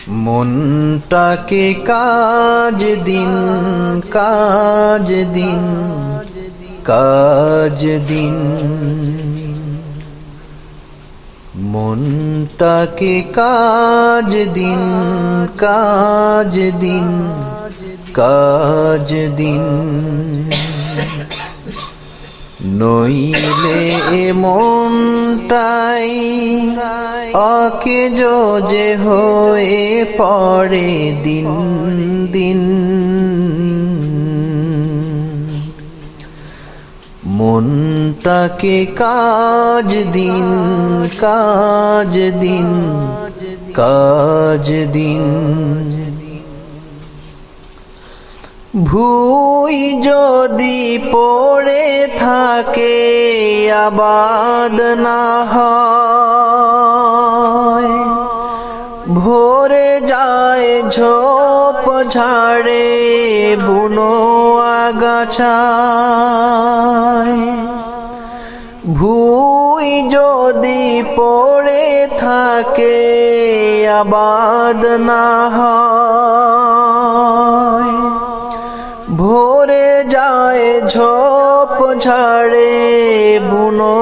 মনটাকে কাজ দিন, কাজ দিন, কাজ দিন। মনটাকে কাজ দিন, কাজ দিন, কাজ দিন। নইলে এ মনটাই অকেজো যে হয়ে পড়ে দিন দিন। মনটাকে কাজ দিন, কাজ দিন, কাজ দিন। ভুই যদি পড়ে থাকে আবাদ না হয়, ভরে যায় ঝোপ ঝাড়ে বুনো আগাছায়। ভুই যদি পড়ে থাকে আবাদ না হয়, ভরে যায় ঝোপ ঝাড়ে বুনো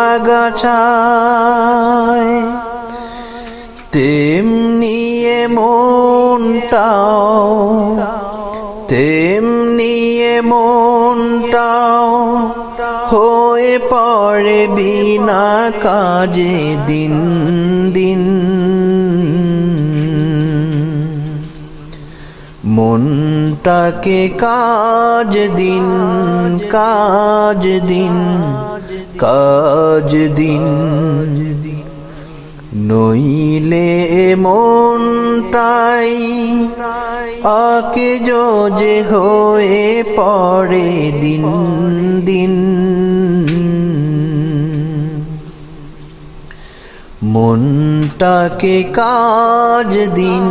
আগাছায়। তেমনি এ মনটাও, তেমনি এ মনটাও হয়ে পড়ে বিনা কাজে দিন দিন। মনটাকে কাজ দিন, কাজ দিন, কাজ দিন। নইলে মনটাই অকেজো যে হয়ে পড়ে দিন দিন। মনটাকে কাজ দিন,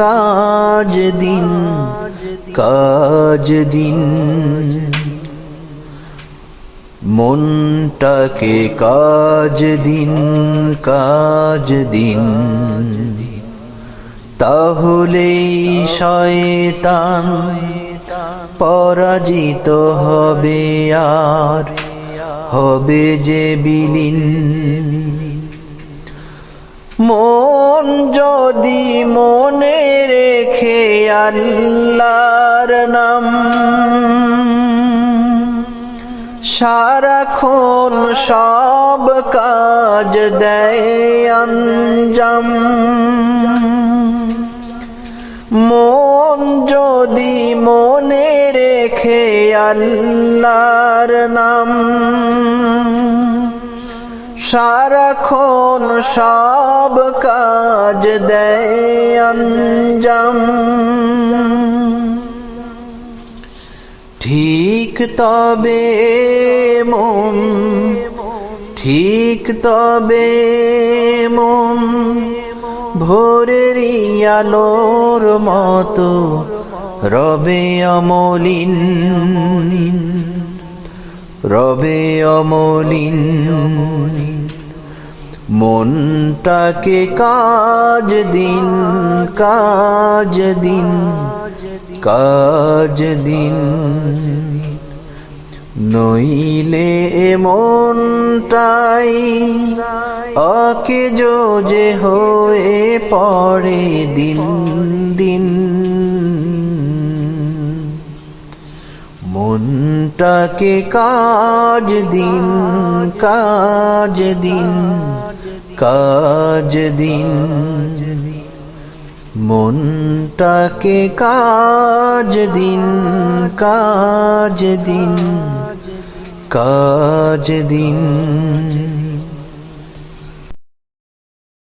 কাজ দিন, কাজ দিন। মনটাকে কাজ দিন, কাজ দিন। তাহলেই শয়তান পরাজিত হবে আর হবে যে বিলীন। মন যদি মনে রেখে আল্লাহর নাম সারাক্ষণ সব কাজ দেয় আঞ্জাম। মন যদি মনে রেখে আল্লাহর নাম সারাক্ষণ সব কাজ দেয় আঞ্জাম। ঠিক তবে মন, ঠিক তবে মন ভোরের আলোর মতো রবে অমলিন, রবে অমলিন। মনটাকে কাজ দিন, কাজ দিন, কাজ দিন। নইলে মনটাই অকেজো যে হয়ে পড়ে দিন দিন। মনটাকে কাজ দিন, কাজ দিন, কাজ দিন। মনটাকে কাজ দিন, কাজ দিন, কাজ দিন।